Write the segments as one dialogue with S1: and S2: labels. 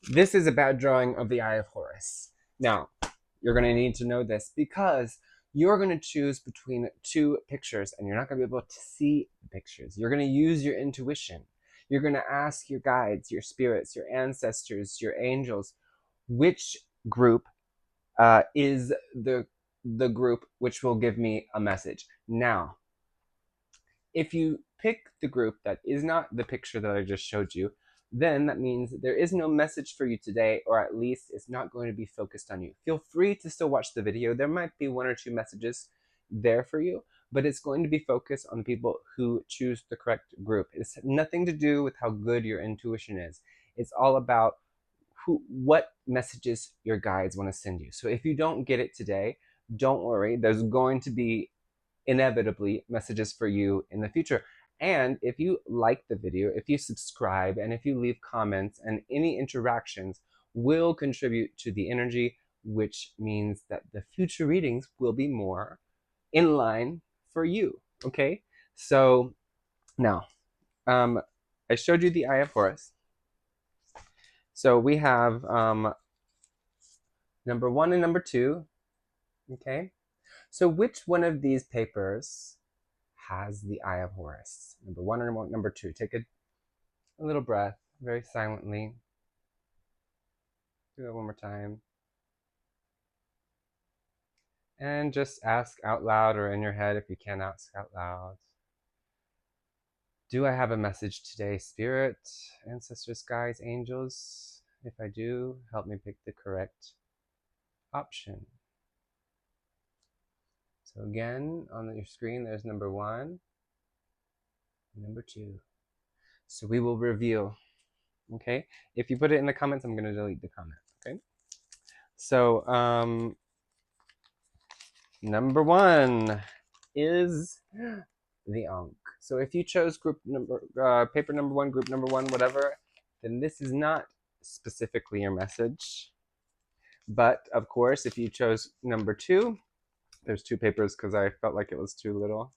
S1: This is a bad drawing of the Eye of Horus. Now, you're going to need to know this because you're going to choose between two pictures and you're not going to be able to see the pictures. You're going to use your intuition. You're going to ask your guides, your spirits, your ancestors, your angels, which group is the group which will give me a message. Now, if you pick the group that is not the picture that I just showed you, then that means there is no message for you today, or at least it's not going to be focused on you. Feel free to still watch the video. There might be one or two messages there for you, but it's going to be focused on the people who choose the correct group. It's nothing to do with how good your intuition is. It's all about what messages your guides want to send you. So if you don't get it today, don't worry. There's going to be inevitably messages for you in the future. And if you like the video, if you subscribe, and if you leave comments, and any interactions will contribute to the energy, which means that the future readings will be more in line for you. Okay? So now, I showed you the Eye of Horus. So we have number 1 and number 2. Okay? So which one of these papers has the Eye of Horus? Number 1 or number 2? Take a little breath, very silently. Do it one more time. And just ask out loud, or in your head if you can ask out loud. Do I have a message today, Spirit, ancestors, guides, angels? If I do, help me pick the correct option. So again, on your screen, there's number 1 and number 2. So we will reveal, okay? If you put it in the comments, I'm going to delete the comment, okay? So number 1 is the Ankh. So if you chose group number, paper number 1, group number 1, whatever, then this is not specifically your message. But of course, if you chose number 2, there's 2 papers because I felt like it was too little.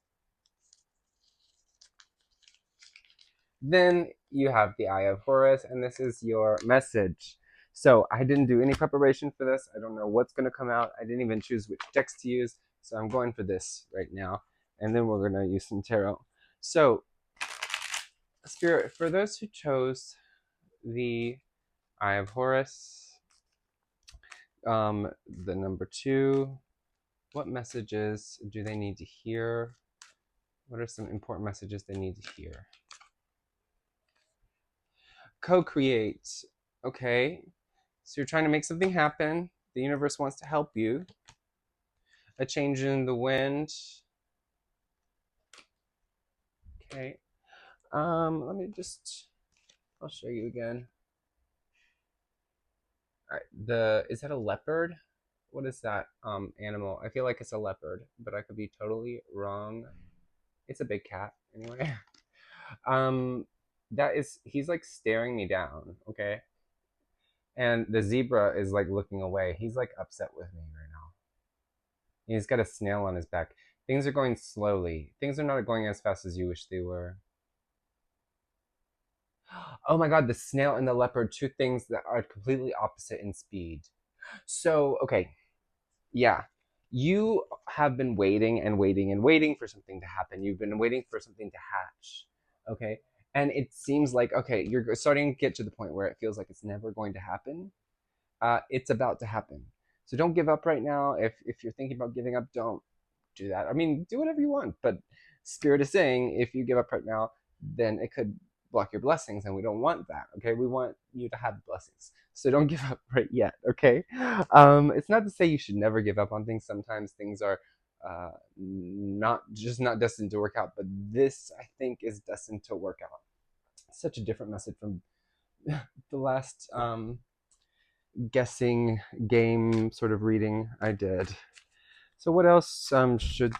S1: Then you have the Eye of Horus, and this is your message. So I didn't do any preparation for this. I don't know what's going to come out. I didn't even choose which text to use. So I'm going for this right now. And then we're going to use some tarot. So, Spirit, for those who chose the Eye of Horus, the number 2, what messages do they need to hear? What are some important messages they need to hear? Co-create. Okay. So you're trying to make something happen. The universe wants to help you. A change in the wind. Okay. Let me just, I'll show you again. All right. Is that a leopard? What is that animal? I feel like it's a leopard, but I could be totally wrong. It's a big cat anyway. He's like staring me down, okay? And the zebra is like looking away. He's like upset with me right now. He's got a snail on his back. Things are going slowly. Things are not going as fast as you wish they were. Oh my god, the snail and the leopard, 2 things that are completely opposite in speed. So, okay, yeah. You have been waiting and waiting and waiting for something to happen. You've been waiting for something to hatch. Okay? And it seems like, okay, you're starting to get to the point where it feels like it's never going to happen. It's about to happen. So don't give up right now. If you're thinking about giving up, don't do that. I mean, do whatever you want, but Spirit is saying if you give up right now, then it could block your blessings, and we don't want that. Okay, we want you to have blessings. So don't give up right yet. Okay, it's not to say you should never give up on things. Sometimes things are not destined to work out, but this I think is destined to work out. Such a different message from the last guessing game sort of reading I did. So what else should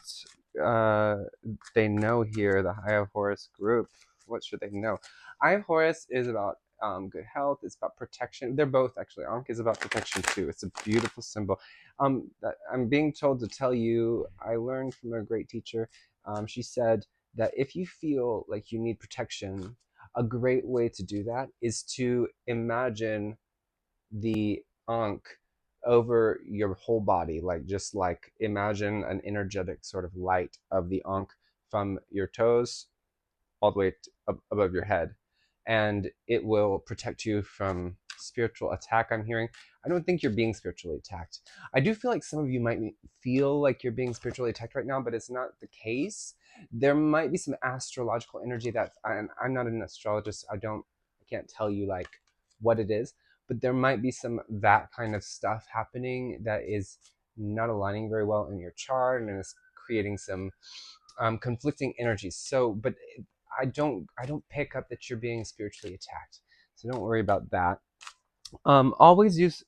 S1: they know here? The Eye of Horus group. What should they know? Eye of Horus is about good health. It's about protection. They're both actually. Ankh is about protection too. It's a beautiful symbol. That I'm being told to tell you. I learned from a great teacher. She said that if you feel like you need protection, a great way to do that is to imagine the Ankh over your whole body, like just like imagine an energetic sort of light of the Ankh from your toes all the way above your head, and it will protect you from spiritual attack. I'm hearing. I don't think you're being spiritually attacked. I do feel like some of you might feel like you're being spiritually attacked right now, but it's not the case. There might be some astrological energy that I'm not an astrologist. I can't tell you like what it is, but there might be some that kind of stuff happening that is not aligning very well in your chart and is creating some conflicting energies. So, but I don't pick up that you're being spiritually attacked. So don't worry about that. Always use.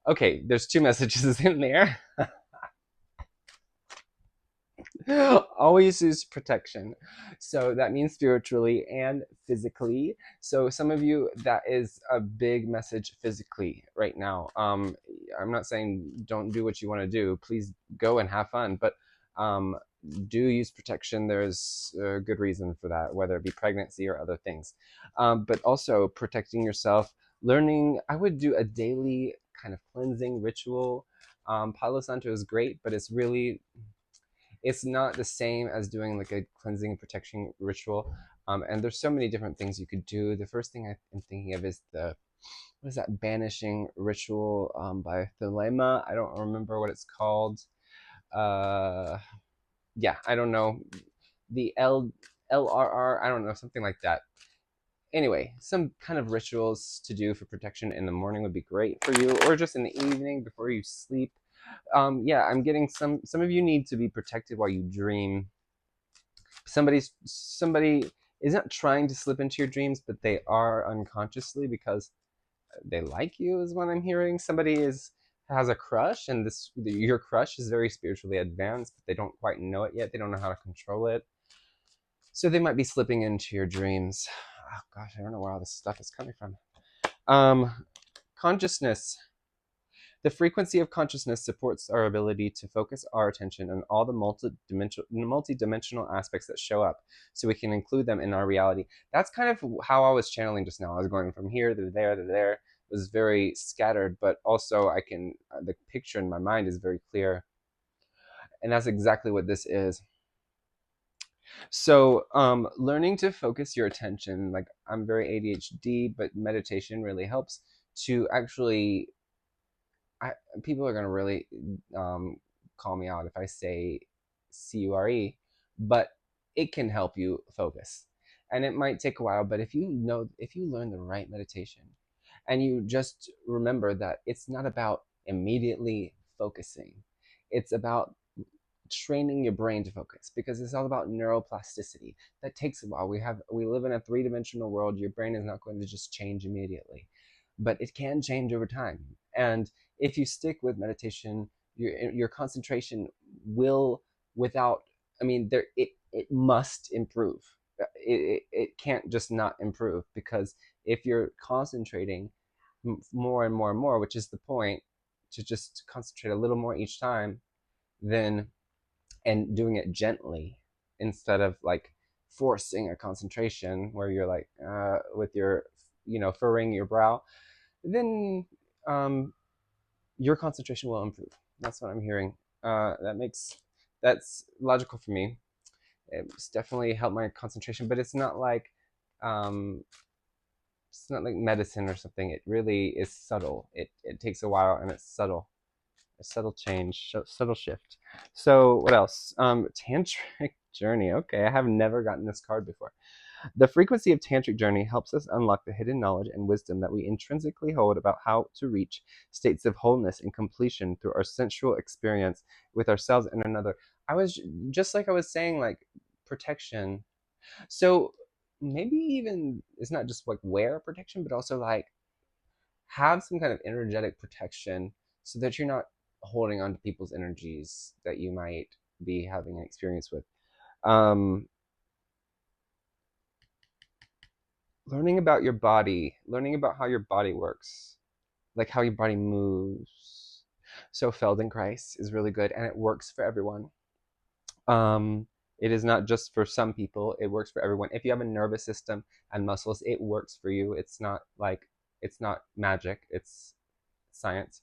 S1: Okay, there's two messages in there. Always use protection. So that means spiritually and physically. So some of you, that is a big message physically right now. I'm not saying don't do what you want to do. Please go and have fun, but um, do use protection. There's a good reason for that, whether it be pregnancy or other things. But also protecting yourself, learning. I would do a daily kind of cleansing ritual. Palo Santo is great, but it's not the same as doing like a cleansing and protection ritual. And there's so many different things you could do. The first thing I'm thinking of is what is that banishing ritual by Thelema? I don't remember what it's called. Yeah, I don't know. The LRR, I don't know, something like that. Anyway, some kind of rituals to do for protection in the morning would be great for you, or just in the evening before you sleep. Yeah, I'm getting some of you need to be protected while you dream. Somebody is not trying to slip into your dreams, but they are unconsciously because they like you, is what I'm hearing. Somebody has a crush, and this your crush is very spiritually advanced, but they don't quite know it yet. They don't know how to control it, so they might be slipping into your dreams. Oh gosh, I don't know where all this stuff is coming from. Consciousness. The frequency of consciousness supports our ability to focus our attention on all the multi-dimensional aspects that show up, so we can include them in our reality. That's kind of how I was channeling just now. I was going from here to there to there. It was very scattered, but also the picture in my mind is very clear. And that's exactly what this is. So, learning to focus your attention, like I'm very ADHD, but meditation really helps to actually people are going to really call me out if I say CURE, but it can help you focus. And it might take a while, but if you learn the right meditation and you just remember that it's not about immediately focusing, it's about training your brain to focus, because it's all about neuroplasticity. That takes a while. We live in a three-dimensional world. Your brain is not going to just change immediately, but it can change over time. And if you stick with meditation, your concentration will, without, I mean, it must improve. It can't just not improve, because if you're concentrating more and more and more, which is the point, to just concentrate a little more each time, then, and doing it gently instead of like forcing a concentration where you're like with your, furrowing your brow, then your concentration will improve. That's what I'm hearing. That's logical for me. It's definitely helped my concentration, but um, it's not like medicine or something. It really is subtle. It takes a while, and it's subtle. A subtle change, subtle shift. So what else? Tantric journey. Okay, I have never gotten this card before. The frequency of tantric journey helps us unlock the hidden knowledge and wisdom that we intrinsically hold about how to reach states of wholeness and completion through our sensual experience with ourselves and another. I was just like I was saying, like protection. So maybe even it's not just like wear protection, but also like have some kind of energetic protection so that you're not holding on to people's energies that you might be having an experience with. Um, Learning about your body, learning about how your body works, like how your body moves. So Feldenkrais is really good, and it works for everyone. It is not just for some people, it works for everyone. If you have a nervous system and muscles, it works for you. It's not like It's not magic, it's science.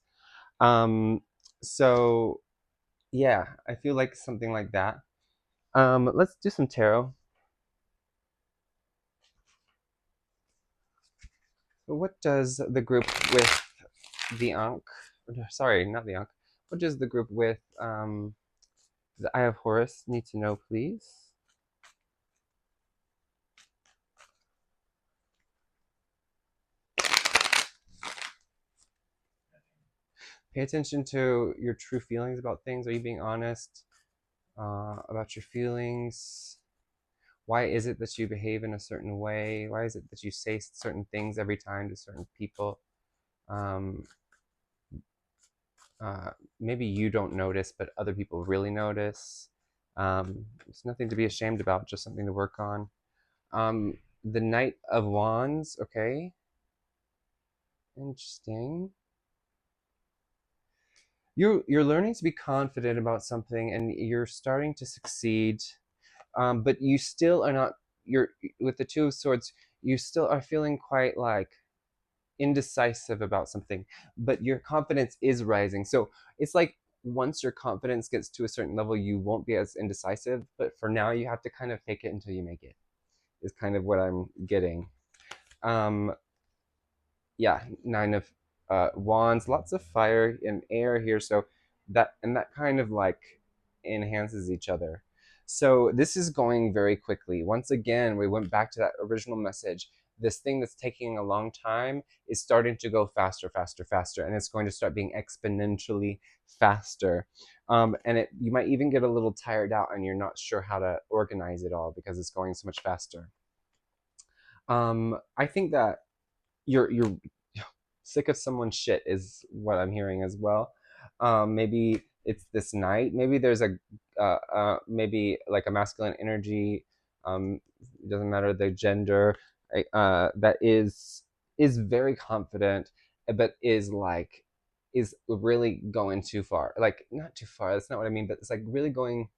S1: So yeah, I feel like something like that. Let's do some tarot. So what does the group with the Ankh, sorry, not the Ankh, what does the group with the Eye of Horus need to know, please? Pay attention to your true feelings about things. Are you being honest about your feelings? Why is it that you behave in a certain way? Why is it that you say certain things every time to certain people? Um, uh, Maybe you don't notice, but other people really notice. It's nothing to be ashamed about, just something to work on. The Knight of Wands, okay. Interesting. You're learning to be confident about something, and you're starting to succeed. But you still are not. You're with the Two of Swords. You still are feeling quite like indecisive about something, but your confidence is rising. So it's like once your confidence gets to a certain level, you won't be as indecisive. But for now, you have to kind of fake it until you make it. Is kind of what I'm getting. Um, yeah, Nine of Wands, lots of fire and air here, so that kind of like enhances each other. So this is going very quickly. Once again, we went back to that original message. This thing that's taking a long time is starting to go faster, faster, faster, and it's going to start being exponentially faster. And you might even get a little tired out, and you're not sure how to organize it all because it's going so much faster. I think that you're sick of someone's shit is what I'm hearing as well. Maybe it's this night. Maybe there's a maybe like a masculine energy. It doesn't matter the gender. That is very confident, but is really going too far. Like not too far. That's not what I mean. But it's like really going.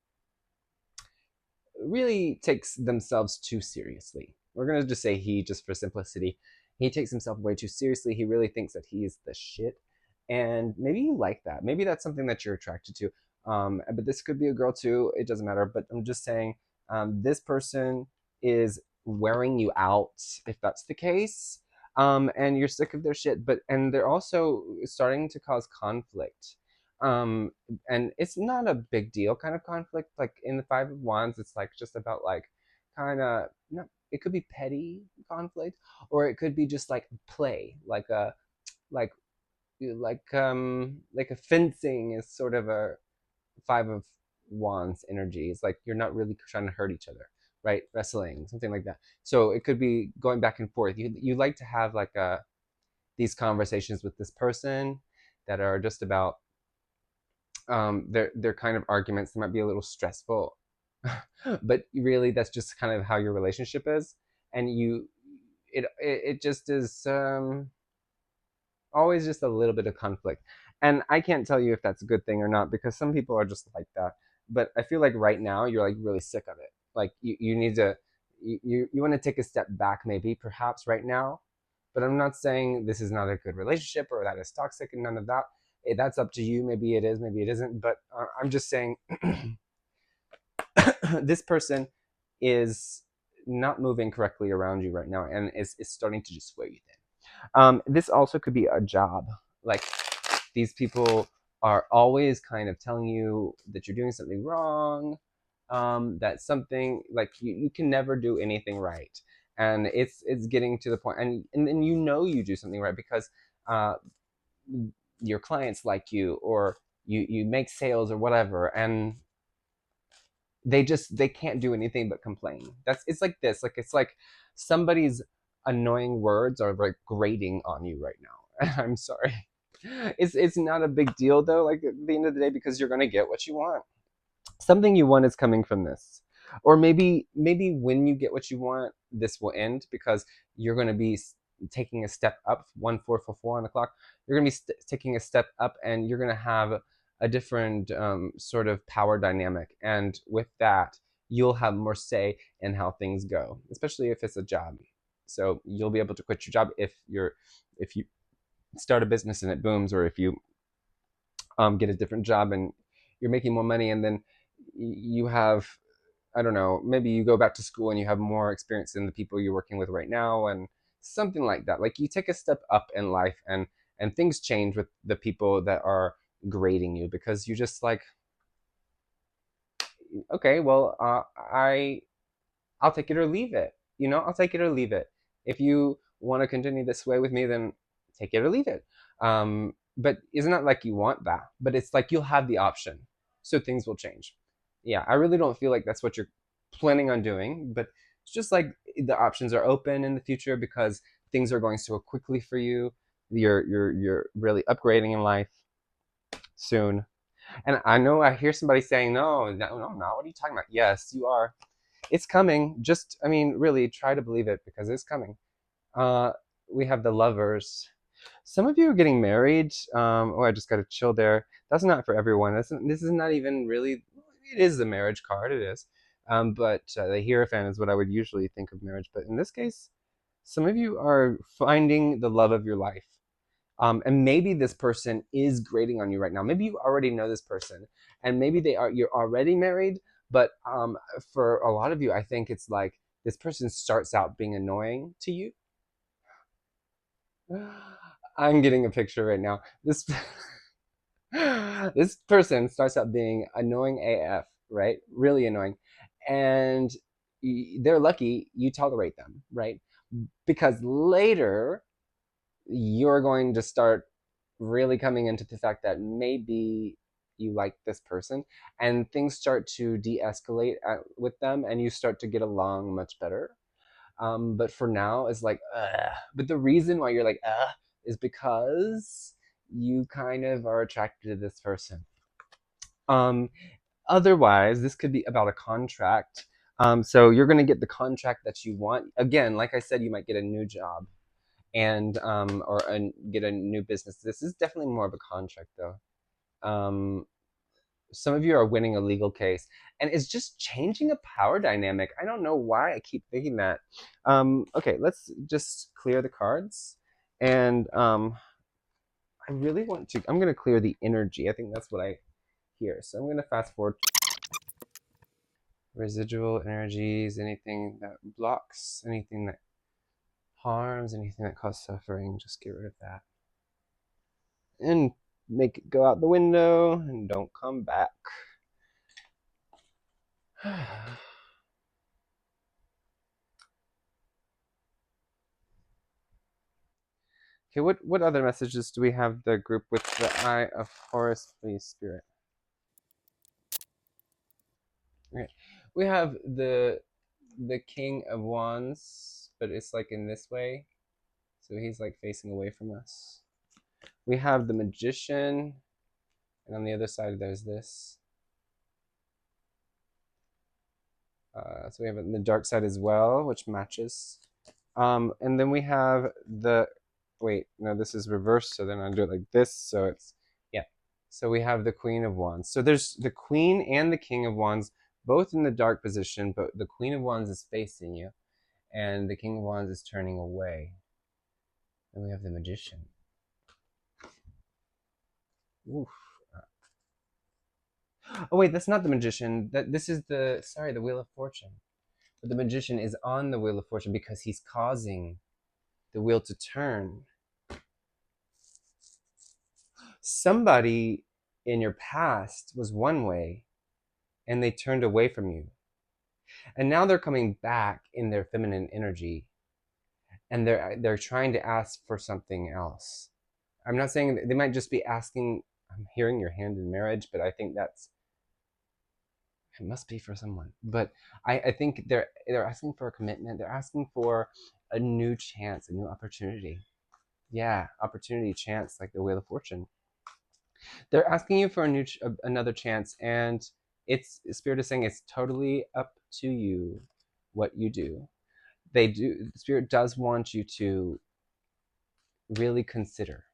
S1: Really takes themselves too seriously. We're gonna just say he, just for simplicity. He takes himself way too seriously. He really thinks that he is the shit, and maybe you like that. Maybe that's something that you're attracted to. But this could be a girl too. It doesn't matter. But I'm just saying, this person is wearing you out if that's the case. And you're sick of their shit, and they're also starting to cause conflict. Um, and it's not a big deal kind of conflict. Like in the Five of Wands, it's like just about like kind of not. It could be petty conflict, or it could be just like play, like like a fencing is sort of a Five of Wands energy. It's like you're not really trying to hurt each other, right? Wrestling, something like that. So it could be going back and forth. You like to have like these conversations with this person that are just about they're kind of arguments that might be a little stressful, but really that's just kind of how your relationship is, and it just is always just a little bit of conflict, and I can't tell you if that's a good thing or not because some people are just like that. But I feel like right now you're like really sick of it. Like you need to you want to take a step back maybe perhaps right now, but I'm not saying this is not a good relationship or that is toxic and none of that. That's up to you. Maybe it is, maybe it isn't. But I'm just saying this person is not moving correctly around you right now and is starting to just wear you thin. This also could be a job. Like these people are always kind of telling you that you're doing something wrong, that something like you can never do anything right. And it's getting to the point, and then you know you do something right because uh, your clients like you, or you make sales or whatever, and they can't do anything but complain. That's It's like this, like it's like somebody's annoying words are like grating on you right now. I'm sorry. It's not a big deal though, like at the end of the day, because you're gonna get what you want. Something you want is coming from this. Or maybe when you get what you want, this will end because you're going to be taking a step up. 1444 on the clock, you're going to be taking a step up, and you're going to have a different sort of power dynamic, and with that you'll have more say in how things go, especially if it's a job. So you'll be able to quit your job if if you start a business and it booms, or if you get a different job and you're making more money, and then you have, I don't know, maybe you go back to school and you have more experience than the people you're working with right now, and something like that. Like you take a step up in life, and things change with the people that are grading you, because you just like, okay, well, I'll take it or leave it. I'll take it or leave it. If you want to continue this way with me, then take it or leave it. But it's not like you want that, but it's like you'll have the option. So things will change. Yeah, I really don't feel like that's what you're planning on doing, but it's just like the options are open in the future because things are going so quickly for you. You're really upgrading in life soon. And I know I hear somebody saying, no, no, no, no, what are you talking about? Yes, you are. It's coming. Just, I mean, really try to believe it because it's coming. Uh, we have the lovers. Some of you are getting married. Oh, I just got to chill there. That's not for everyone. This is not even really, it is the marriage card. It is. But the Hierophant is what I would usually think of marriage. But in this case, some of you are finding the love of your life. And maybe this person is grading on you right now. Maybe you already know this person, and maybe you're already married. But for a lot of you, I think it's like this person starts out being annoying to you. I'm getting a picture right now. This person starts out being annoying AF, right? Really annoying, and they're lucky you tolerate them, right? Because later you're going to start really coming into the fact that maybe you like this person, and things start to de-escalate with them, and you start to get along much better. But for now, it's like, ugh. But the reason why you're like, is because you kind of are attracted to this person. Um, Otherwise, this could be about a contract. So you're going to get the contract that you want. Again, like I said, you might get a new job and get a new business. This is definitely more of a contract, though. Some of you are winning a legal case, and it's just changing a power dynamic. I don't know why I keep thinking that. Okay, let's just clear the cards, and I really want to. I'm going to clear the energy. I think that's what I hear. So I'm going to fast forward. Residual energies, anything that blocks, anything that harms, anything that causes suffering, just get rid of that. And make it go out the window and don't come back. Okay, what other messages do we have the group with the Eye of Horus, please, Spirit? Okay, we have the King of Wands, but it's like in this way, so he's like facing away from us. We have the Magician, and on the other side there's this. So we have it in the dark side as well, which matches. And then we have the, wait, no, this is reversed, so then I'll do it like this, so it's, yeah. So we have the Queen of Wands. So there's the Queen and the King of Wands, both in the dark position, but the Queen of Wands is facing you, and the King of Wands is turning away. Then we have the Magician. Oof. Oh wait, that's not the Magician. This is the Wheel of Fortune. But the Magician is on the Wheel of Fortune because he's causing the wheel to turn. Somebody in your past was one way and they turned away from you. And now they're coming back in their feminine energy, and they're trying to ask for something else. I'm not saying they might just be asking, I'm hearing your hand in marriage, but I think it must be for someone. But I think they're asking for a commitment. They're asking for a new chance, a new opportunity. Yeah, opportunity, chance, like the Wheel of Fortune. They're asking you for another chance, and it's Spirit is saying it's totally up to you what you do. Spirit does want you to really consider.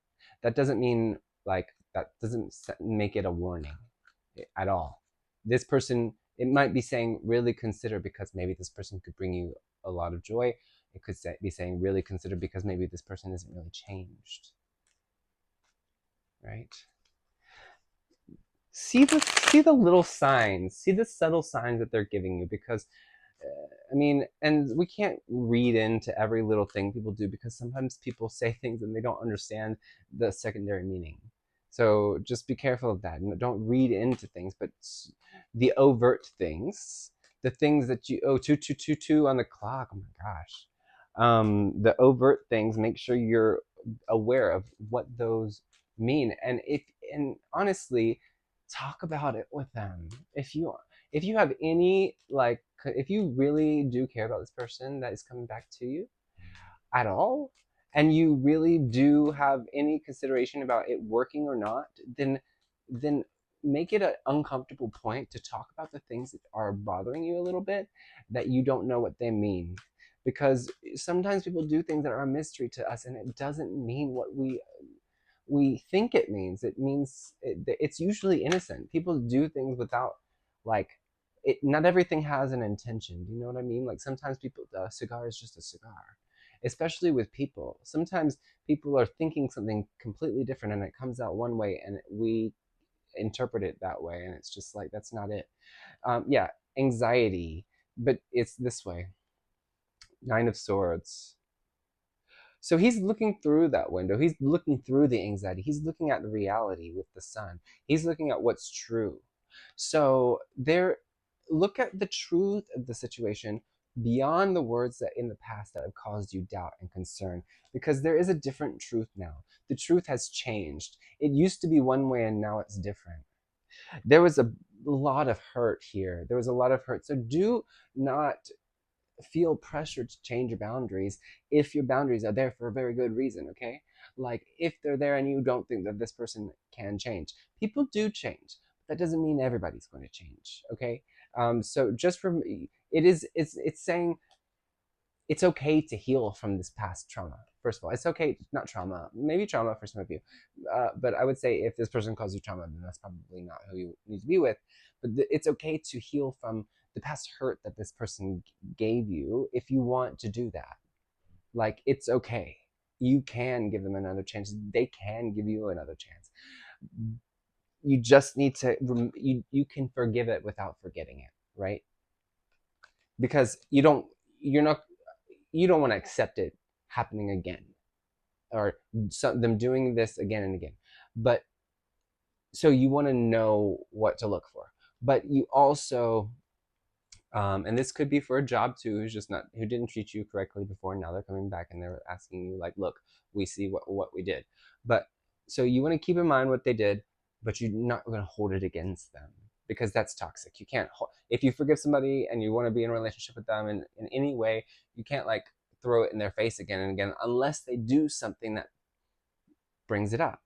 S1: That doesn't mean like that doesn't make it a warning at all. This person, it might be saying really consider, because maybe this person could bring you a lot of joy, It could be saying really consider, because maybe this person isn't really changed, right? See the little signs, see the subtle signs that they're giving you, because I mean, and we can't read into every little thing people do, because sometimes people say things and they don't understand the secondary meaning. So just be careful of that. Don't read into things, but the overt things, the things that you, oh, 2222 on the clock, oh my gosh. The overt things, make sure you're aware of what those mean. And honestly, talk about it with them. If you have any, like, if you really do care about this person that is coming back to you at all, and you really do have any consideration about it working or not, then make it an uncomfortable point to talk about the things that are bothering you a little bit, that you don't know what they mean, because sometimes people do things that are a mystery to us, and it doesn't mean what we think it means. It means it's usually innocent. People do things without, like, it. Not everything has an intention. Do you know what I mean? Like, sometimes people, a cigar is just a cigar, especially with people. Sometimes people are thinking something completely different, and it comes out one way, and we interpret it that way, and it's just like, that's not it. Yeah, anxiety, but it's this way. Nine of Swords. So he's looking through that window. He's looking through the anxiety. He's looking at the reality with the sun. He's looking at what's true. So there, look at the truth of the situation beyond the words that in the past that have caused you doubt and concern, because there is a different truth now. The truth has changed. It used to be one way and now it's different. There was a lot of hurt here. There was a lot of hurt. So do not feel pressure to change your boundaries if your boundaries are there for a very good reason, okay? Like, if they're there and you don't think that this person can change. People do change, but that doesn't mean everybody's going to change, okay? So just from, it's saying it's okay to heal from this past trauma. First of all, it's okay, not trauma, maybe trauma for some of you, but I would say if this person caused you trauma, then that's probably not who you need to be with. But it's okay to heal from the past hurt that this person gave you if you want to do that. Like, it's okay. You can give them another chance. They can give you another chance. You just need to, you can forgive it without forgetting it, right? Because you're not, you don't want to accept it happening again, or them doing this again and again. But so you want to know what to look for, but you also, and this could be for a job too, who didn't treat you correctly before. Now they're coming back and they're asking you, like, look, we see what we did. But so you want to keep in mind what they did, but you're not going to hold it against them, because that's toxic. You can't if you forgive somebody and you want to be in a relationship with them in any way, you can't, like, throw it in their face again and again unless they do something that brings it up.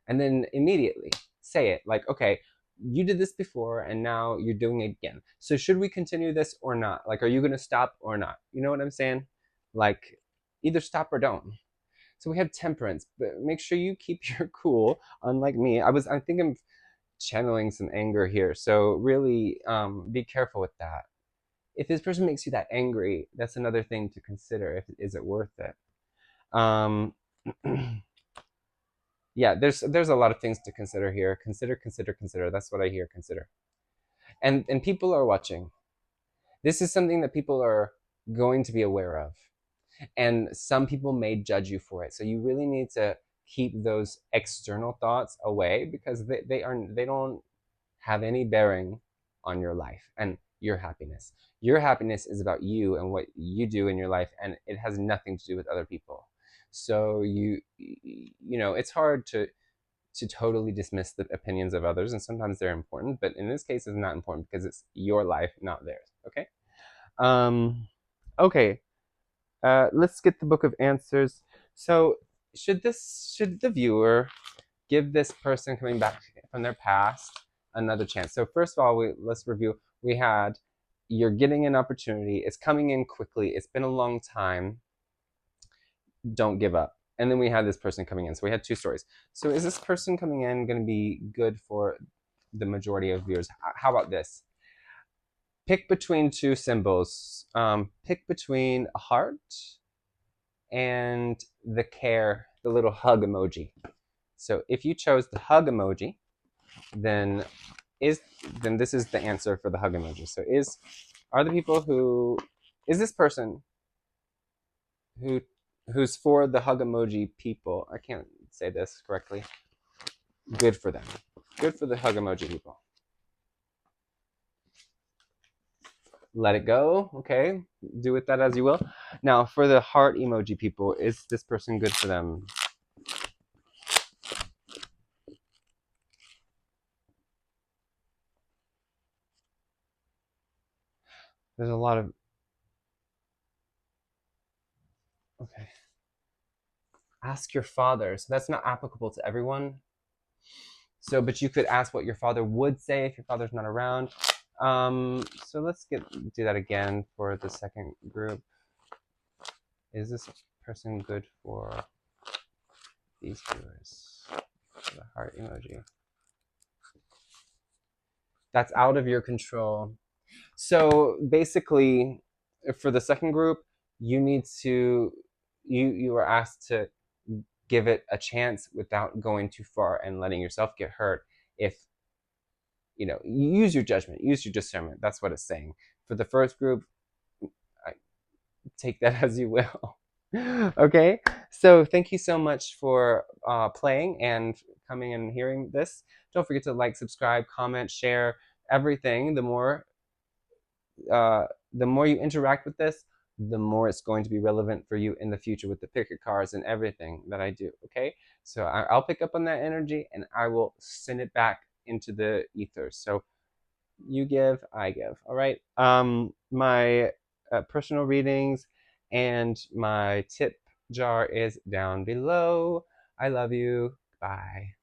S1: And then immediately say it, like, okay, you did this before and now you're doing it again. So should we continue this or not? Like, are you going to stop or not? You know what I'm saying? Like, either stop or don't. So we have temperance, but make sure you keep your cool. Unlike me, I think I'm channeling some anger here. So really, be careful with that. If this person makes you that angry, that's another thing to consider. Is it worth it? Um, yeah, there's a lot of things to consider here. Consider. That's what I hear. Consider. And people are watching. This is something that people are going to be aware of, and some people may judge you for it. So you really need to keep those external thoughts away, because they don't have any bearing on your life and your happiness. Your happiness is about you and what you do in your life, and it has nothing to do with other people. So you know, it's hard to totally dismiss the opinions of others, and sometimes they're important, but in this case it's not important because it's your life, not theirs. Okay. um okay, let's get the book of answers. So should the viewer give this person coming back from their past another chance? So first of all, let's review. We had, you're getting an opportunity, it's coming in quickly, it's been a long time, don't give up. And then we had this person coming in. So we had two stories. So is this person coming in going to be good for the majority of viewers? How about this? pick between two symbols. Pick between a heart and the care, the little hug emoji. So if you chose the hug emoji, then this is the answer for the hug emoji. So are the people who is this person who who's for the hug emoji people? I can't say this correctly. Good for them. Good for the hug emoji people. Let it go. Okay, do with that as you will. Now for the heart emoji people, is this person good for them? There's a lot of okay. Ask your father. So that's not applicable to everyone. So, but you could ask what your father would say if your father's not around. So let's do that again for the second group. Is this person good for these viewers? The heart emoji. That's out of your control. So basically, for the second group, you need to you are asked to give it a chance without going too far and letting yourself get hurt. If you use your judgment, use your discernment. That's what it's saying. For the first group, take that as you will. Okay, so thank you so much for playing and coming and hearing this. Don't forget to like, subscribe, comment, share everything. The more you interact with this, the more it's going to be relevant for you in the future with the pick your cards and everything that I do. Okay, so I'll pick up on that energy and I will send it back into the ether. So you give, I give. All right. My personal readings and my tip jar is down below. I love you. Bye.